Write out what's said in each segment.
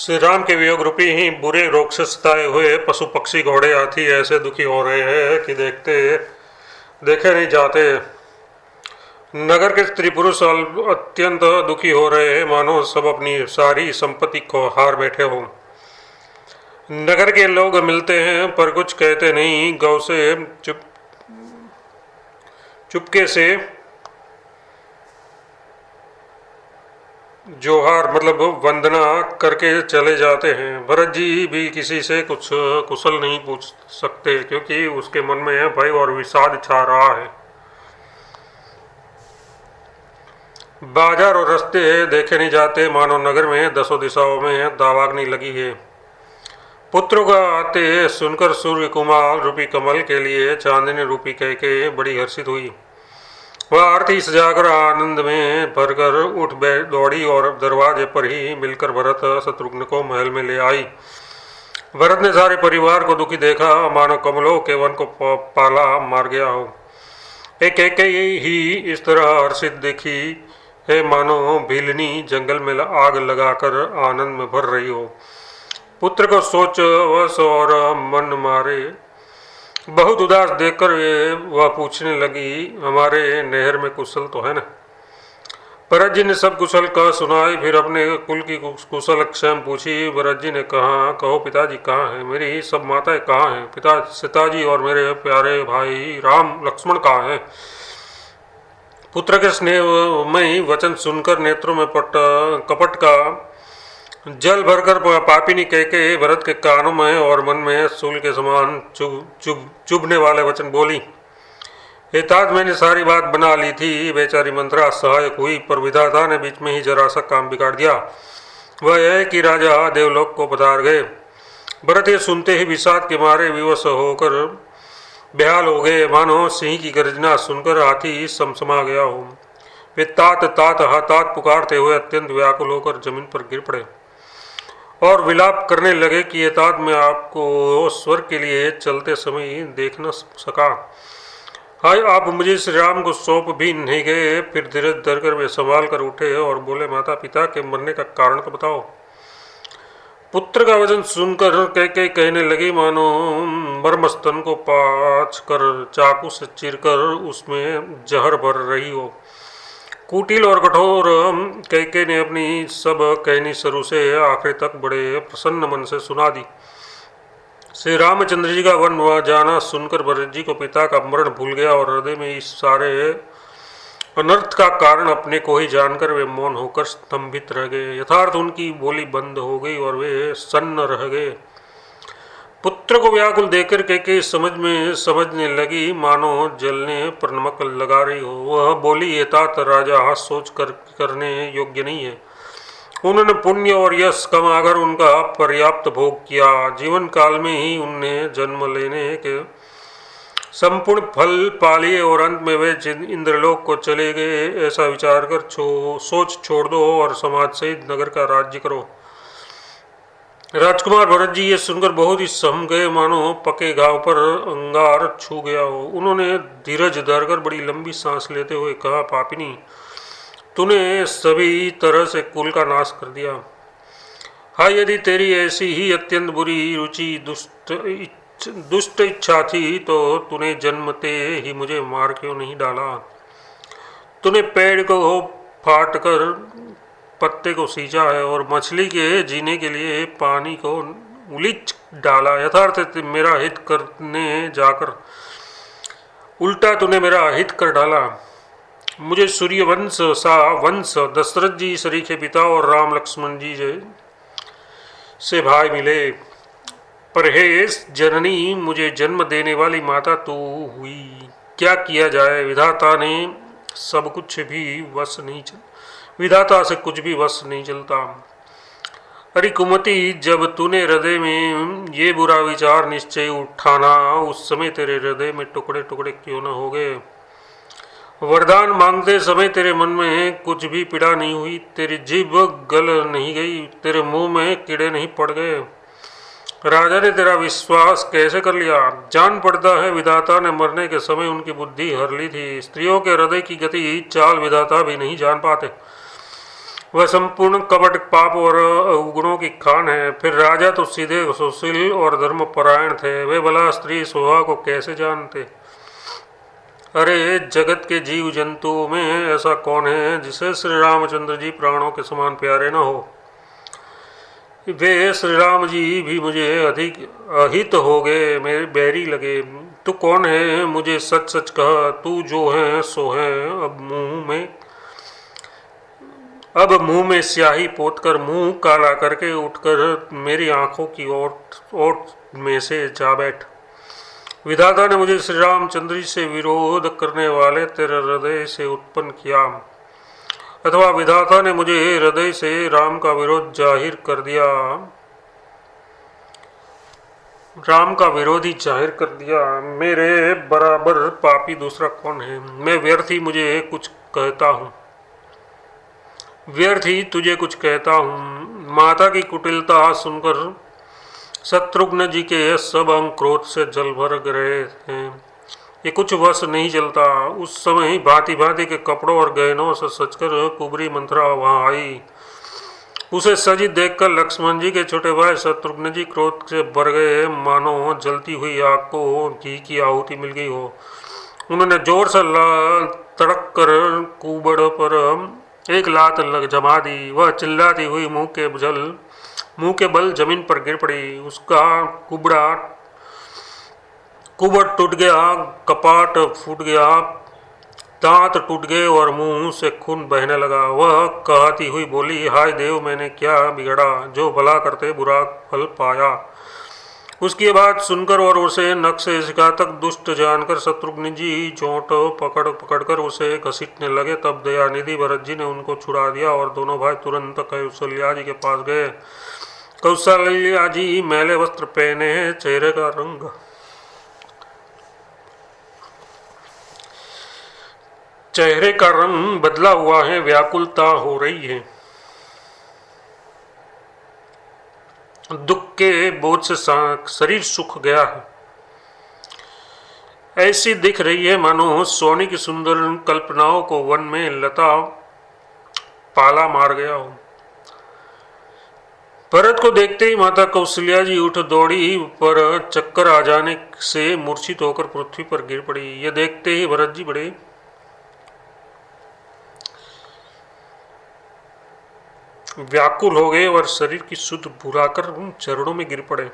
श्री राम के वियोग रूपी ही बुरे रोग से सताए हुए पशु पक्षी घोड़े हाथी ऐसे दुखी हो रहे हैं कि देखे नहीं जाते। नगर के स्त्री पुरुष अत्यंत दुखी हो रहे हैं, मानो सब अपनी सारी संपत्ति को हार बैठे हो। नगर के लोग मिलते हैं पर कुछ कहते नहीं, गौ से चुपके से जोहार मतलब वंदना करके चले जाते हैं। भरत जी भी किसी से कुछ कुशल नहीं पूछ सकते, क्योंकि उसके मन में भय और विषाद छा रहा है। बाजार और रास्ते देखे नहीं जाते, मानो नगर में दसों दिशाओं में दावाग्नि लगी है। पुत्रों का आते सुनकर सूर्य कुमार रूपी कमल के लिए चांदनी रूपी कहके बड़ी हर्षित हुई। वह आरती सजाकर आनंद में भरकर उठ दौड़ी और दरवाजे पर ही मिलकर भरत शत्रुघ्न को महल में ले आई। भरत ने सारे परिवार को दुखी देखा, मानो कमलों के वन को पाला मार गया हो। एक ही इस तरह हर्षित देखी है, मानो भीलनी जंगल में आग लगाकर आनंद में भर रही हो। पुत्र को सोच वश और मन मारे बहुत उदास देखकर वह पूछने लगी, हमारे नहर में कुशल तो है ना? भरत जी ने सब कुशल कह सुनाई, फिर अपने कुल की कुशल क्षेम पूछी। भरत जी ने कहा, कहो पिताजी कहाँ हैं? मेरी सब माताएं कहाँ हैं? पिता सीताजी और मेरे प्यारे भाई राम लक्ष्मण कहाँ हैं? पुत्र के स्नेहमयी वचन सुनकर नेत्रों में कपट का जल भरकर पापिनी कहके भरत के कानों में और मन में सूल के समान चुभने वाले वचन बोली। तात मैंने सारी बात बना ली थी। बेचारी मंत्रा सहायक हुई, पर विधाता ने बीच में ही जरा सा काम बिगाड़ दिया। वह है कि राजा देवलोक को पधार गए। भरत ये सुनते ही विषाद के मारे विवश होकर बेहाल हो गए, मानो सिंह की गर्जना सुनकर हाथी समसमा गया हो। वे तात तात हातात पुकारते हुए अत्यंत व्याकुल होकर जमीन पर गिर पड़े और विलाप करने लगे कि ये तात मैं आपको स्वर्ग के लिए चलते समय देख न सका। हाय, आप मुझे श्री राम को सौंप भी नहीं गए। फिर धीरज धरकर वे संभाल कर उठे और बोले, माता पिता के मरने का कारण तो बताओ। पुत्र का वचन सुनकर कहने लगी, मानो मर्मस्तन को पाच कर चाकू से चीरकर उसमें जहर भर रही हो। कुटिल और कठोर कैके ने अपनी सब कहनी शुरू से आखिरी तक बड़े प्रसन्न मन से सुना दी। श्री रामचंद्र जी का वन जाना सुनकर भरत जी को पिता का मरण भूल गया और हृदय में इस सारे अनर्थ का कारण अपने को ही जानकर वे मौन होकर स्तंभित रह गए। यथार्थ उनकी बोली बंद हो गई और वे सन्न रह गए। पुत्र को व्याकुल देखकर के समझने लगी, मानो जलने पर नमक लगा रही हो। वह बोली, ये तात राजा हाथ सोच करने योग्य नहीं है। उन्होंने पुण्य और यश कमाकर उनका पर्याप्त भोग किया। जीवन काल में ही उनने जन्म लेने के संपूर्ण फल पा लिए और अंत में वे इंद्रलोक को चले गए। ऐसा विचार कर सोच छोड़ दो और समाज सहित नगर का राज्य करो। राजकुमार भरत जी ये सुनकर बहुत ही सहम गए, मानो पके घाव पर अंगार छू गया हो। उन्होंने धीरज धरकर बड़ी लंबी सांस लेते हुए कहा, पापिनी, तूने सभी तरह से कुल का नाश कर दिया। हाँ, यदि तेरी ऐसी ही अत्यंत बुरी रुचि दुष्ट इच्छा थी तो तूने जन्मते ही मुझे मार क्यों नहीं डाला? तूने पेड़ को फाट कर पत्ते को सींचा है और मछली के जीने के लिए पानी को उलीच डाला। यथार्थ मेरा हित करने जाकर उल्टा तूने मेरा हित कर डाला। मुझे सूर्यवंश सा वंश दशरथ जी सरीखे पिता और राम लक्ष्मण जी से भाई मिले, पर हे जननी, मुझे जन्म देने वाली माता तू हुई। क्या किया जाए, विधाता से कुछ भी वश नहीं चलता। अरे कुमति, जब तूने हृदय में ये बुरा विचार निश्चय उठाना, उस समय तेरे हृदय में टुकड़े टुकड़े क्यों न हो गए? वरदान मांगते समय तेरे मन में कुछ भी पीड़ा नहीं हुई, तेरी जीभ गल नहीं गई, तेरे मुंह में कीड़े नहीं पड़ गए। राजा ने तेरा विश्वास कैसे कर लिया? जान पड़ता है विधाता ने मरने के समय उनकी बुद्धि हर ली थी। स्त्रियों के हृदय की गति चाल विधाता भी नहीं जान पाते। वह संपूर्ण कपट पाप और अवगुणों की खान है। फिर राजा तो सीधे सुशील और धर्मपरायण थे, वे भला स्त्री स्वभाव को कैसे जानते। अरे जगत के जीव जंतुओं में ऐसा कौन है जिसे श्री रामचंद्र जी प्राणों के समान प्यारे न हो। वे श्री राम जी भी मुझे अधिक अहित हो गए, मेरे बैरी लगे। तू कौन है, मुझे सच सच कह, तू जो है सो है। अब मुंह में स्याही पोतकर मुंह काला करके उठकर मेरी आंखों की ओट में से जा बैठ। विधाता ने मुझे श्री रामचंद्र जी से विरोध करने वाले तेरे हृदय से उत्पन्न किया, अथवा विधाता ने मुझे हृदय से राम का विरोध जाहिर कर दिया, राम का विरोधी जाहिर कर दिया। मेरे बराबर पापी दूसरा कौन है। मैं व्यर्थ ही मुझे कुछ कहता हूँ, व्यर्थ ही तुझे कुछ कहता हूँ। माता की कुटिलता सुनकर शत्रुघ्न जी के सब अंग क्रोध से जल भर गए हैं। ये कुछ वश नहीं चलता। उस समय भांति भांति के कपड़ों और गहनों से सजकर कुबरी मंथरा वहां आई। उसे सजी देखकर लक्ष्मण जी के छोटे भाई शत्रुघ्न जी क्रोध से भर गए, मानो जलती हुई आग को घी की आहुति मिल गई हो। उन्होंने जोर से तड़क कर कुबड़ पर एक लात जमा दी। वह चिल्लाती हुई मुंह के बल जमीन पर गिर पड़ी। उसका कुबड़ टूट गया, कपाट फूट गया, दांत टूट गए और मुंह से खून बहने लगा। वह कहती हुई बोली, हाय देव, मैंने क्या बिगड़ा जो भला करते बुरा फल पाया। उसकी बात सुनकर और उसे नख से शिखा तक दुष्ट जानकर शत्रुघ्न जी चोट पकड़कर उसे घसीटने लगे। तब दयानिधि भरत जी ने उनको छुड़ा दिया और दोनों भाई तुरंत कौशल्या जी के पास गए। कौशल्या जी मैले वस्त्र पहने हैं, चेहरे का रंग बदला हुआ है, व्याकुलता हो रही है, दुख के बोझ से शरीर सूख गया है। ऐसी दिख रही है मानो सोने की सुंदर कल्पनाओं को वन में लता पाला मार गया हो। भरत को देखते ही माता कौशल्या जी उठ दौड़ी, पर चक्कर आ जाने से मूर्छित होकर पृथ्वी पर गिर पड़ी। यह देखते ही भरत जी बड़े व्याकुल हो गए और शरीर की शुद्ध भुलाकर उन चरणों में गिर पड़े।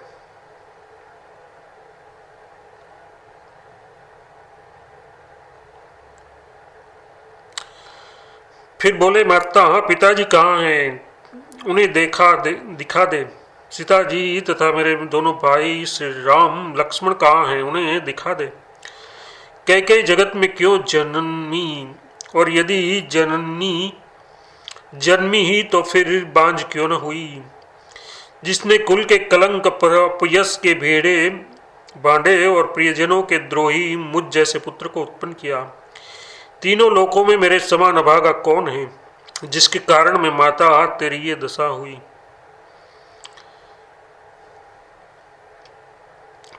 फिर बोले, माता पिताजी कहाँ हैं, उन्हें दिखा दे। सीता जी तथा मेरे दोनों भाई श्री राम लक्ष्मण कहाँ हैं, उन्हें दिखा दे। कैकेयी जगत में क्यों जन्मी, और यदि जन्मी ही तो फिर बांझ क्यों न हुई। जिसने कुल के कलंक पर अपयश के भेड़े बांधे और प्रियजनों के द्रोही मुझ जैसे पुत्र को उत्पन्न किया। तीनों लोकों में मेरे समान अभागा कौन है, जिसके कारण मैं माता तेरी ये दशा हुई।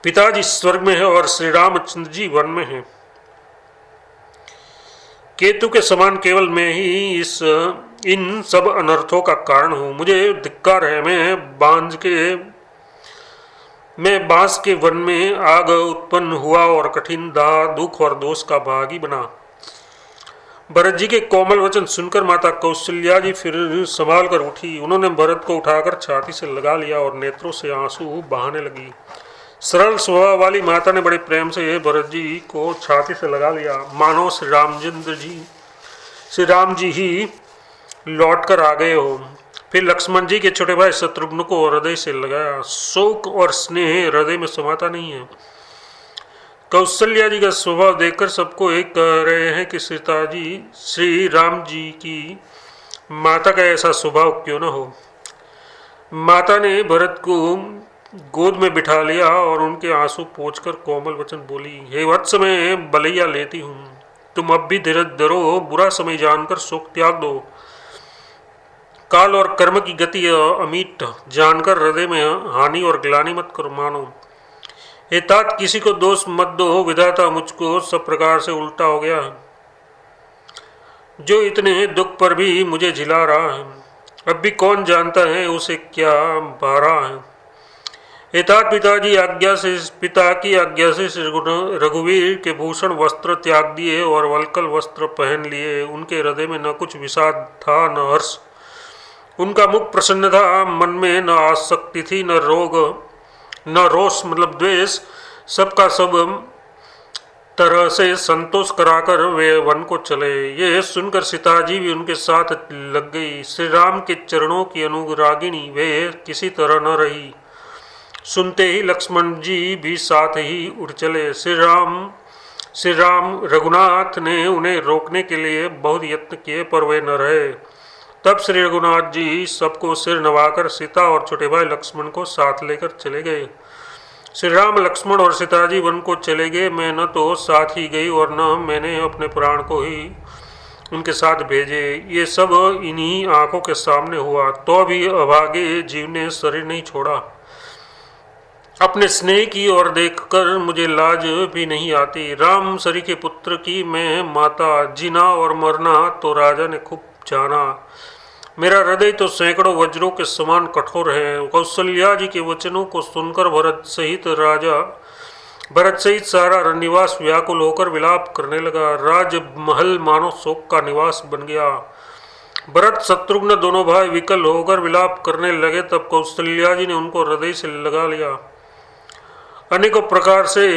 पिताजी स्वर्ग में है और श्री रामचंद्र जी वन में है। केतु के समान केवल मैं ही इन सब अनर्थों का कारण हूं। मुझे धिक्कार है, मैं बांस के वन में आग उत्पन्न हुआ और कठिन दुख और दोष का भागी बना। भरत जी के कोमल वचन सुनकर माता कौशल्या जी फिर संभाल कर उठी। उन्होंने भरत को उठाकर छाती से लगा लिया और नेत्रों से आंसू बहाने लगी। सरल स्वभाव वाली माता ने बड़े प्रेम से भरत जी को छाती से लगा लिया, मानो श्री राम जी ही लौट कर आ गए हो। फिर लक्ष्मण जी के छोटे भाई शत्रुघ्न को हृदय से लगाया। शोक और स्नेह हृदय में समाता नहीं है। कौशल्या जी का स्वभाव देखकर सबको एक कह रहे हैं कि सीता जी श्री राम जी की माता का ऐसा स्वभाव क्यों न हो। माता ने भरत को गोद में बिठा लिया और उनके आंसू पोंछकर कोमल वचन बोली, हे वत्स, मैं बलैया लेती हूँ, तुम अब भी धीरज धरो, बुरा समय जानकर शोक त्याग दो। काल और कर्म की गति अमिट जानकर हृदय में हानि और ग्लानि मत करो मानो। हे तात, किसी को दोष मत दो, विधाता मुझको सब प्रकार से उल्टा हो गया है, जो इतने दुख पर भी मुझे झिला रहा है। अब भी कौन जानता है उसे क्या बारा है। एतात पिताजी आज्ञा से पिता की आज्ञा से श्री रघुवीर के भूषण वस्त्र त्याग दिए और वल्कल वस्त्र पहन लिए। उनके हृदय में न कुछ विषाद था न हर्ष। उनका मुख प्रसन्न था, मन में न आसक्ति थी न रोग न रोष मतलब द्वेष। सबका सब तरह से संतोष कराकर वे वन को चले। ये सुनकर सीता जी भी उनके साथ लग गई। श्री राम के चरणों की अनुरागिणी वे किसी तरह न रही। सुनते ही लक्ष्मण जी भी साथ ही उठ चले। श्री राम रघुनाथ ने उन्हें रोकने के लिए बहुत यत्न किए पर वे न रहे। तब श्री रघुनाथ जी सबको सिर नवाकर सीता और छोटे भाई लक्ष्मण को साथ लेकर चले गए। श्री राम लक्ष्मण और सीता जी वन को चले गए। मैं न तो साथ ही गई और न मैंने अपने प्राण को ही उनके साथ भेजे। ये सब इन्हीं आंखों के सामने हुआ तो भी अभागे जीव ने शरीर नहीं छोड़ा। अपने स्नेह की ओर देखकर मुझे लाज भी नहीं आती। राम सरी के पुत्र की मैं माता, जीना और मरना तो राजा ने खूब जाना। मेरा हृदय तो सैकड़ों वज्रों के समान कठोर है। कौशल्या जी के वचनों को सुनकर भरत सहित सारा रनिवास व्याकुल होकर विलाप करने लगा। राज महल मानो शोक का निवास बन गया। भरत शत्रुघ्न दोनों भाई विकल होकर विलाप करने लगे। तब कौशल्या जी ने उनको हृदय से लगा लिया। अनेकों प्रकार से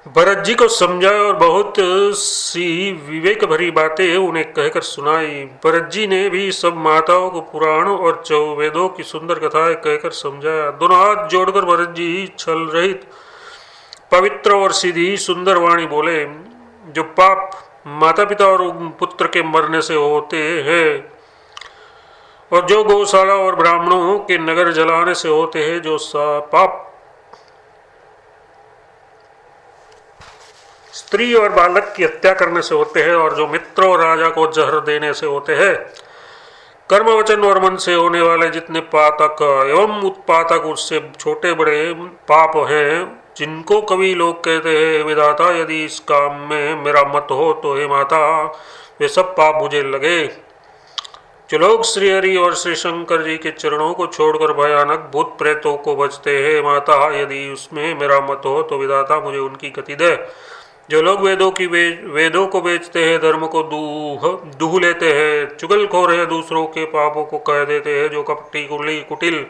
भरत जी को समझाया और बहुत सी विवेक भरी बातें उन्हें कहकर सुनाई। भरत जी ने भी सब माताओं को पुराण और वेदों की सुंदर कथाएं कहकर समझाया। दोनों हाथ जोड़कर भरत जी छल रहित पवित्र और सीधी सुंदर वाणी बोले। जो पाप माता पिता और पुत्र के मरने से होते हैं और जो गौशाला और ब्राह्मणों के नगर जलाने से होते हैं, जो पाप स्त्री और बालक की हत्या करने से होते हैं और जो मित्र और राजा को जहर देने से होते हैं, कर्म वचन और मन से होने वाले जितने पातक एवं उत्पातक उससे छोटे बड़े पाप हैं, जिनको कवि लोग कहते हैं विधाता यदि इस काम में मेरा मत हो तो हे माता वे सब पाप मुझे लगे। जो लोग श्री हरि और श्री शंकर जी के चरणों को छोड़कर भयानक भूत प्रेतों को बचते हैं, माता यदि उसमें मेरा मत हो तो विधाता मुझे उनकी गति दे। जो लोग वेदों को बेचते हैं, धर्म को दूह लेते हैं, चुगलखोर है, दूसरों के पापों को कह देते हैं, जो कपटी कुटिल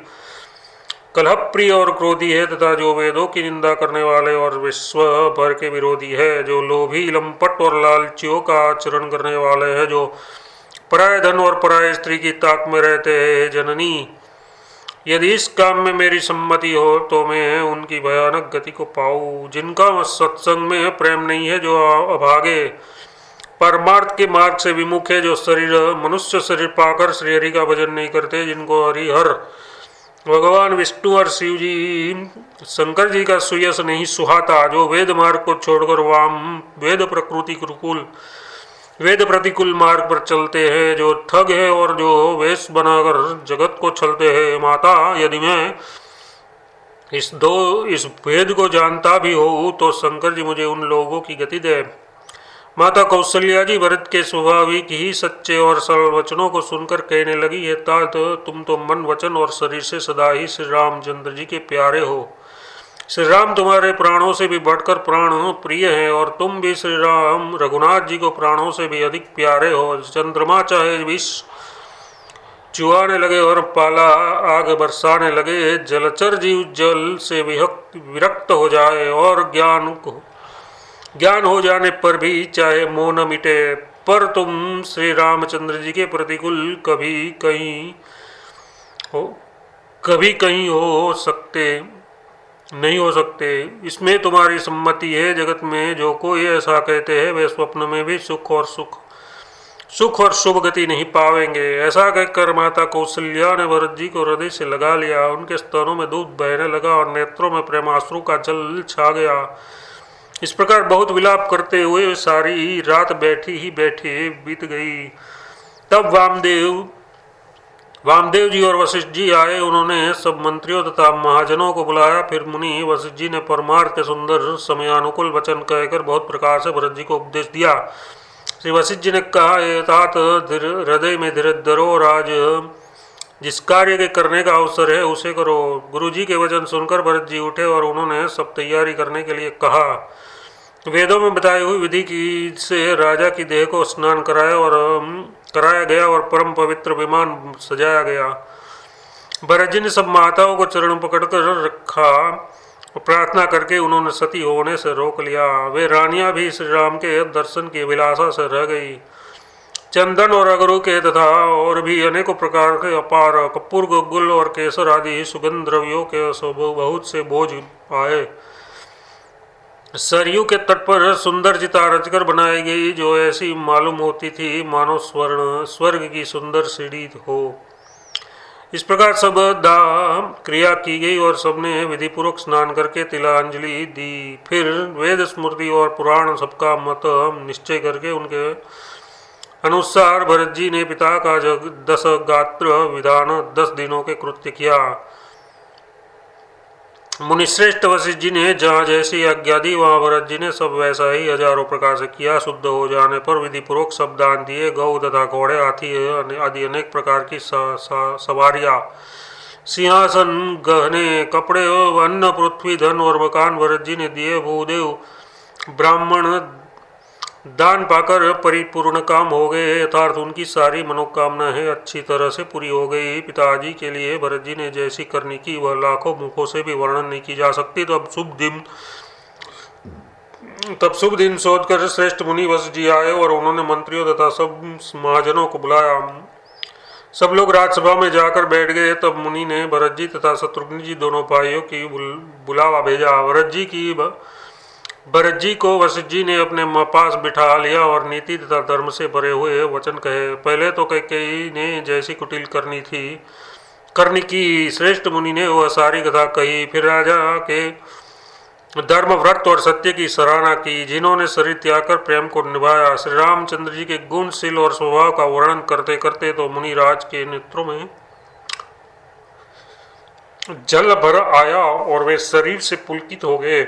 कलह प्रिय और क्रोधी है, तथा जो वेदों की निंदा करने वाले और विश्व भर के विरोधी है, जो लोभी लंपट और लालचियों का आचरण करने वाले हैं, जो पराय धन और पराय स्त्री की ताक में रहते हैं, जननी यदि इस काम में मेरी सम्मति हो तो मैं उनकी भयानक गति को पाऊँ। जिनका सत्संग में प्रेम नहीं है, जो अभागे परमार्थ के मार्ग से विमुख है, जो मनुष्य शरीर पाकर श्री हरि का भजन नहीं करते, जिनको हरिहर भगवान विष्णु और शिव जी शंकर जी का सुयश नहीं सुहाता, जो वेद मार्ग को छोड़कर वेद प्रतिकूल मार्ग पर चलते हैं, जो ठग है और जो वेश बनाकर जगत को चलते हैं। माता यदि मैं इस भेद को जानता भी हो तो शंकर जी मुझे उन लोगों की गति दे। माता कौशल्या जी भरत के स्वाभाविक ही सच्चे और सरल वचनों को सुनकर कहने लगी, है तात तुम तो मन वचन और शरीर से सदा ही श्री रामचंद्र जी के प्यारे हो। श्री राम तुम्हारे प्राणों से भी बढ़कर प्राण प्रिय हैं और तुम भी श्री राम रघुनाथ जी को प्राणों से भी अधिक प्यारे हो। चंद्रमा चाहे विष चुहाने लगे और पाला आग बरसाने लगे, जलचर जीव जल से विरक्त हो जाए और ज्ञान हो जाने पर भी चाहे मोह न मिटे, पर तुम श्री रामचंद्र जी के प्रतिकूल कभी कहीं नहीं हो सकते। इसमें तुम्हारी सम्मति है। जगत में जो कोई ऐसा कहते हैं वे स्वप्न में भी सुख और शुभ गति नहीं पावेंगे। ऐसा कहकर माता कौशल्या ने भरत जी को हृदय से लगा लिया। उनके स्तनों में दूध बहने लगा और नेत्रों में प्रेमाश्रु का जल छा गया। इस प्रकार बहुत विलाप करते हुए सारी रात बैठी बीत गई। तब वामदेव जी और वशिष्ठ जी आए। उन्होंने सब मंत्रियों तथा महाजनों को बुलाया। फिर मुनि वशिष्ठ जी ने परमार्थ के सुंदर समयानुकूल वचन कहकर बहुत प्रकार से भरत जी को उपदेश दिया। श्री वशिष्ठ जी ने कहा, ये तात हृदय में धीरज धरो, राज जिस कार्य के करने का अवसर है उसे करो। गुरुजी के वचन सुनकर भरत जी उठे और उन्होंने सब तैयारी करने के लिए कहा। वेदों में बताई हुई विधि की से राजा की देह को स्नान कराया गया और परम पवित्र विमान सजाया गया। भरत जी ने सब माताओं को चरण पकड़कर रखा और प्रार्थना करके उन्होंने सती होने से रोक लिया। वे रानियां भी श्री राम के दर्शन की अभिलाषा से रह गई। चंदन और अगरू के तथा और भी अनेकों प्रकार के अपार कपूर, गुल और केसर आदि सुगंध द्रव्यों के बहुत से बोझ आए। सरयू के तट पर सुंदर चिता रचकर बनाई गई, जो ऐसी मालूम होती थी मानो स्वर्ग की सुंदर सीढ़ी हो। इस प्रकार सब दाह क्रिया की गई और सबने विधि पूर्वक स्नान करके तिलांजलि दी। फिर वेद स्मृति और पुराण सबका मत निश्चय करके उनके अनुसार भरत जी ने पिता का 10 गात्र विधान 10 दिनों के कृत्य किया। मुनिश्रेष्ठ वशिष्ठ जी ने जहाँ जैसी आज्ञा दी वहाँ भरत जी ने सब वैसा ही हजारों प्रकार से किया। शुद्ध हो जाने पर विधि पूर्वक सब दान दिए। गौ तथा घोड़े, हाथी आदि अनेक प्रकार की सवारियाँ, सिंहासन, गहने, कपड़े, अन्न, पृथ्वी, धन और मकान भरत जी ने दिए। भूदेव ब्राह्मण दान पाकर परिपूर्ण काम हो गए, अर्थात उनकी सारी मनोकामनाएं अच्छी तरह से पूरी हो गई। पिताजी के लिए भरत जी ने जैसी करनी की वह लाखों मुखों से भी वर्णन नहीं की जा सकती। तब शुभ दिन सोचकर श्रेष्ठ मुनि वशिष्ठ जी आए और उन्होंने मंत्रियों तथा सब महाजनों को बुलाया। सब लोग राजसभा में जाकर बैठ गए। तब मुनि ने भरत जी तथा शत्रुघ्न जी दोनों भाइयों की बुलावा भेजा। भरत जी को वशिष्ठ जी ने अपने पास बिठा लिया और नीति तथा धर्म से भरे हुए वचन कहे। पहले तो कैकेयी ने जैसी कुटिल करनी की श्रेष्ठ मुनि ने वह सारी कथा कही। फिर राजा के धर्म, व्रत और सत्य की सराहना की, जिन्होंने शरीर त्याग कर प्रेम को निभाया। श्री रामचंद्र जी के गुणशील और स्वभाव का वर्णन करते करते तो मुनिराज के नेत्रों में जल भर आया और वे शरीर से पुलकित हो गए।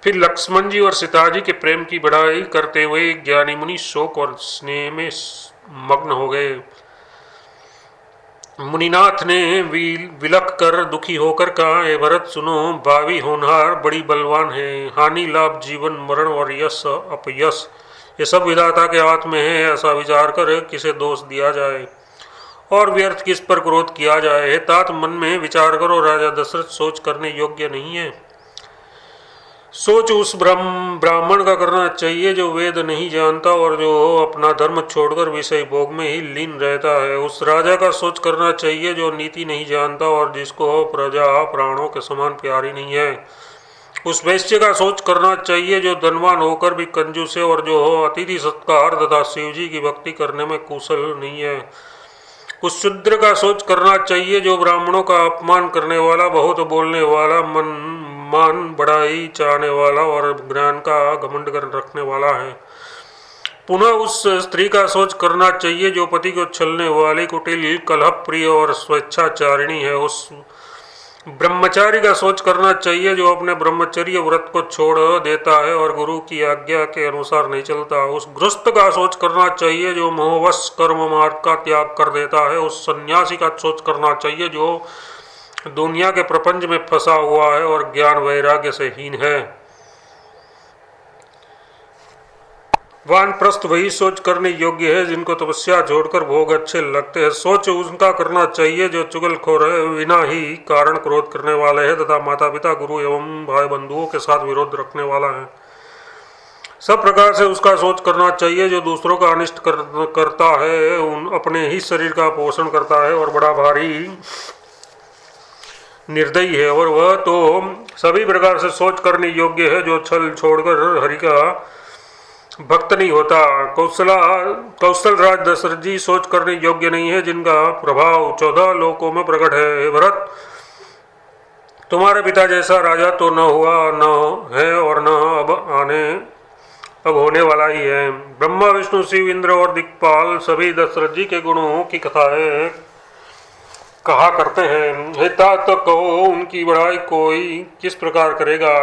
फिर लक्ष्मण जी और सीता जी के प्रेम की बढ़ाई करते हुए ज्ञानी मुनि शोक और स्नेह में मग्न हो गए। मुनिनाथ ने विलख कर दुखी होकर कहा, हे भरत सुनो, भावी होनहार बड़ी बलवान है। हानि, लाभ, जीवन, मरण और यश अपयश ये सब विधाता के हाथ में है। ऐसा विचार कर किसे दोष दिया जाए और व्यर्थ किस पर क्रोध किया जाए। हे तात, मन में विचार करो, राजा दशरथ सोच करने योग्य नहीं है। सोच उस ब्राह्मण का करना चाहिए जो वेद नहीं जानता और जो अपना धर्म छोड़कर विषय भोग में ही लीन रहता है। उस राजा का सोच करना चाहिए जो नीति नहीं जानता और जिसको प्रजा प्राणों के समान प्यारी नहीं है। उस वैश्य का सोच करना चाहिए जो धनवान होकर भी कंजूस है और जो अतिथि सत्कार तथा शिव जी की भक्ति करने में कुशल नहीं है। उस शूद्र का सोच करना चाहिए जो ब्राह्मणों का अपमान करने वाला, बहुत बोलने वाला, मान बढ़ाई चाहने वाला और ज्ञान का घमंड कर रखने वाला है। पुनः उस स्त्री का सोच करना चाहिए जो पति को छलने वाली, कुटिल, कलह प्रिय और स्वेच्छाचारिणी है। उस ब्रह्मचारी का सोच करना चाहिए जो अपने ब्रह्मचर्य व्रत को छोड़ देता है और गुरु की आज्ञा के अनुसार नहीं चलता। उस गृहस्थ का सोच करना चाहिए जो मोहवश कर्म मार्ग का त्याग कर देता है। उस सन्यासी का सोच करना चाहिए जो दुनिया के प्रपंच में फंसा हुआ है और ज्ञान वैराग्य से हीन है। वानप्रस्थ वही सोच करने योग्य है जिनको तपस्या छोड़कर भोग अच्छे लगते हैं। सोच उनका करना चाहिए जो चुगलखोर है, बिना ही कारण क्रोध करने वाले हैं तथा माता पिता, गुरु एवं भाई बंधुओं के साथ विरोध रखने वाला है। सब प्रकार से उसका सोच करना चाहिए जो दूसरों का अनिष्ट करता है, अपने ही शरीर का पोषण करता है और बड़ा भारी निर्दयी है। और वह तो सभी प्रकार से सोच करने योग्य है जो छल छोड़कर हरि का भक्त नहीं होता। कौशल राज दशरथ जी सोच करने योग्य नहीं है जिनका प्रभाव 14 लोकों में प्रकट है। हे भरत, तुम्हारे पिता जैसा राजा तो न हुआ, न है और न अब होने वाला ही है। ब्रह्मा, विष्णु, शिव, इंद्र और दिक्पाल सभी दशरथ जी के गुणों की कथाएं कहा करते हैं। हे तात, कहो उनकी बड़ाई कोई किस प्रकार करेगा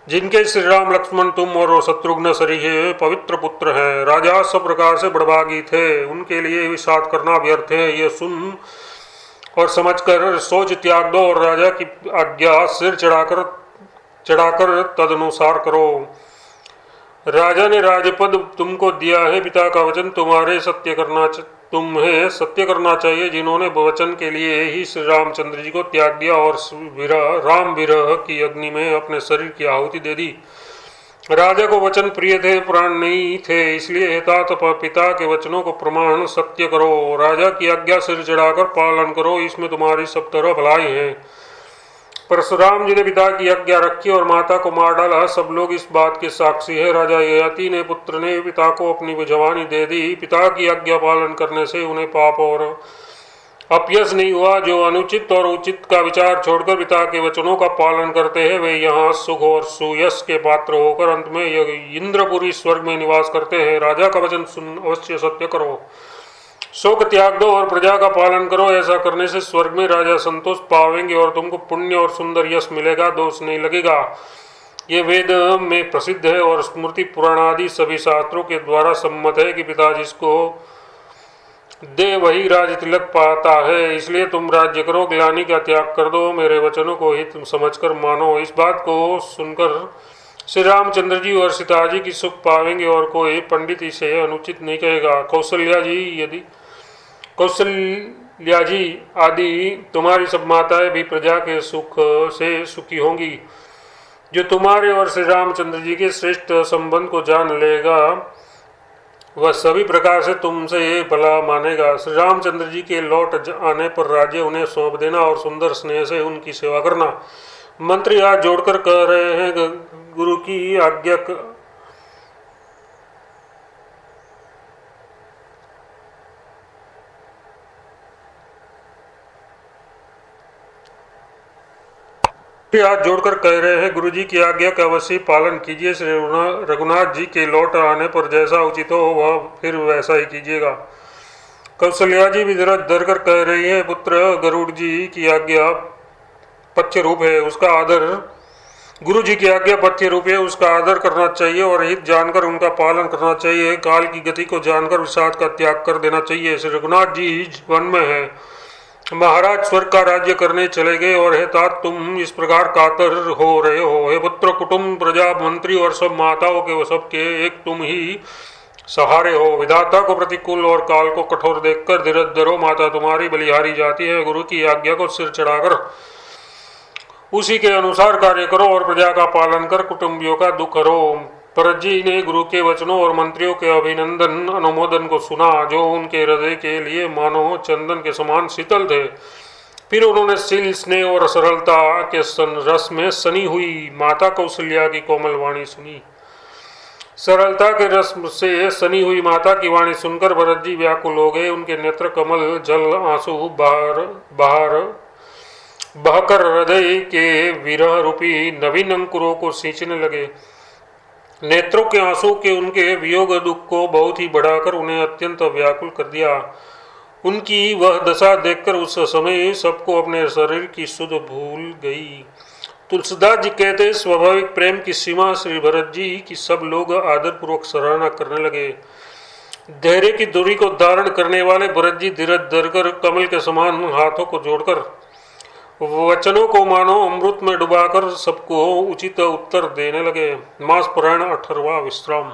जिनके श्री राम लक्ष्मण तुम और शत्रुघ्न सरीखे पवित्र पुत्र हैं। राजा सब प्रकार से बड़भागी थे, उनके लिए विषाद करना व्यर्थ है। ये सुन और समझकर सोच त्याग दो और राजा की आज्ञा सिर चढ़ाकर तदनुसार करो। राजा ने राजपद तुमको दिया है, पिता का वचन तुम्हें सत्य करना चाहिए। जिन्होंने वचन के लिए ही श्री रामचंद्र जी को त्याग दिया और राम विरह की अग्नि में अपने शरीर की आहुति दे दी। राजा को वचन प्रिय थे, प्राण नहीं थे, इसलिए तात पिता के वचनों को प्रमाण सत्य करो। राजा की आज्ञा सिर चढ़ाकर पालन करो, इसमें तुम्हारी सब तरह भलाई है। परशुराम जी ने पिता की आज्ञा रखी और माता को मार डाला, सब लोग इस बात के साक्षी है। राजा ययाति ने पुत्र ने पिता को अपनी जवानी दे दी। पिता की आज्ञा पालन करने से उन्हें पाप और अपयश नहीं हुआ। जो अनुचित और उचित का विचार छोड़कर पिता के वचनों का पालन करते हैं, वे यहाँ सुख और सुयश के पात्र होकर अंत में इंद्रपुरी स्वर्ग में निवास करते हैं। राजा का वचन सुन अवश्य सत्य करो, शोक त्याग दो और प्रजा का पालन करो। ऐसा करने से स्वर्ग में राजा संतोष पावेंगे और तुमको पुण्य और सुंदर यश मिलेगा, दोष नहीं लगेगा। ये वेद में प्रसिद्ध है और स्मृति पुराण आदि सभी शास्त्रों के द्वारा सम्मत है कि पिता जिसको दे वही राज तिलक पाता है। इसलिए तुम राज्य करो, ग्लानि का त्याग कर दो, मेरे वचनों को ही तुम समझकर मानो। इस बात को सुनकर श्री रामचंद्र जी और सीता जी की सुख पावेंगे और कोई पंडित इसे अनुचित नहीं कहेगा। कौशल्या जी आदि तुम्हारी सब माताएं भी प्रजा के सुख से सुखी होंगी। जो तुम्हारे और श्री रामचंद्र जी के श्रेष्ठ संबंध को जान लेगा, वह सभी प्रकार से तुमसे भला मानेगा। श्री रामचंद्र जी के लौट आने पर राज्य उन्हें सौंप देना और सुंदर स्नेह से उनकी सेवा करना। मंत्री हाथ जोड़कर कह रहे हैं, गुरु की आज्ञा हाथ जोड़कर कह रहे हैं, गुरु जी की आज्ञा का अवश्य पालन कीजिए। श्री रघुनाथ जी के लौट आने पर जैसा उचित हो वह फिर वैसा ही कीजिएगा। कौशल्या जी भी धर कर कह रही है, पुत्र गरुड़ जी की आज्ञा पथ्य रूप है, उसका आदर गुरु जी की आज्ञा पथ्य रूप है, उसका आदर करना चाहिए और हित जानकर उनका पालन करना चाहिए। काल की गति को जानकर विषाद का त्याग कर देना चाहिए। श्री रघुनाथ जी वन में है, महाराज स्वर्ग का राज्य करने चले गए और हे तात तुम इस प्रकार कातर हो रहे हो। हे पुत्र, कुटुंब प्रजा मंत्री और सब माताओं के सबके एक तुम ही सहारे हो। विधाता को प्रतिकूल और काल को कठोर देखकर धीरज धरो, माता तुम्हारी बलिहारी जाती है। गुरु की आज्ञा को सिर चढ़ाकर उसी के अनुसार कार्य करो और प्रजा का पालन कर कुटुंबियों का दुख करो। भरत जी ने गुरु के वचनों और मंत्रियों के अभिनंदन अनुमोदन को सुना, जो उनके हृदय के लिए मानो चंदन के समान शीतल थे। फिर उन्होंने शील, स्नेह और सरलता के रस में सनी हुई माता कौशल्या की कोमल वाणी सुनी। सरलता के रस से सनी हुई माता की वाणी सुनकर भरत जी व्याकुल हो गए। उनके नेत्र कमल जल आंसू बहकर हृदय के विरह रूपी नवीन अंकुरों को सींचने लगे। नेत्रों के आंसू के उनके वियोग दुख को बहुत ही बढ़ाकर उन्हें अत्यंत व्याकुल कर दिया। उनकी वह दशा देखकर उस समय सबको अपने शरीर की सुध भूल गई। तुलसीदास जी कहते, स्वाभाविक प्रेम की सीमा श्री भरत जी की सब लोग आदरपूर्वक सराहना करने लगे। धैर्य की दूरी को धारण करने वाले भरत जी धीरज धरकर कमल के समान हाथों को जोड़कर वचनों को मानो अमृत में डुबाकर सबको उचित उत्तर देने लगे। मास पुराण 18वां विश्राम।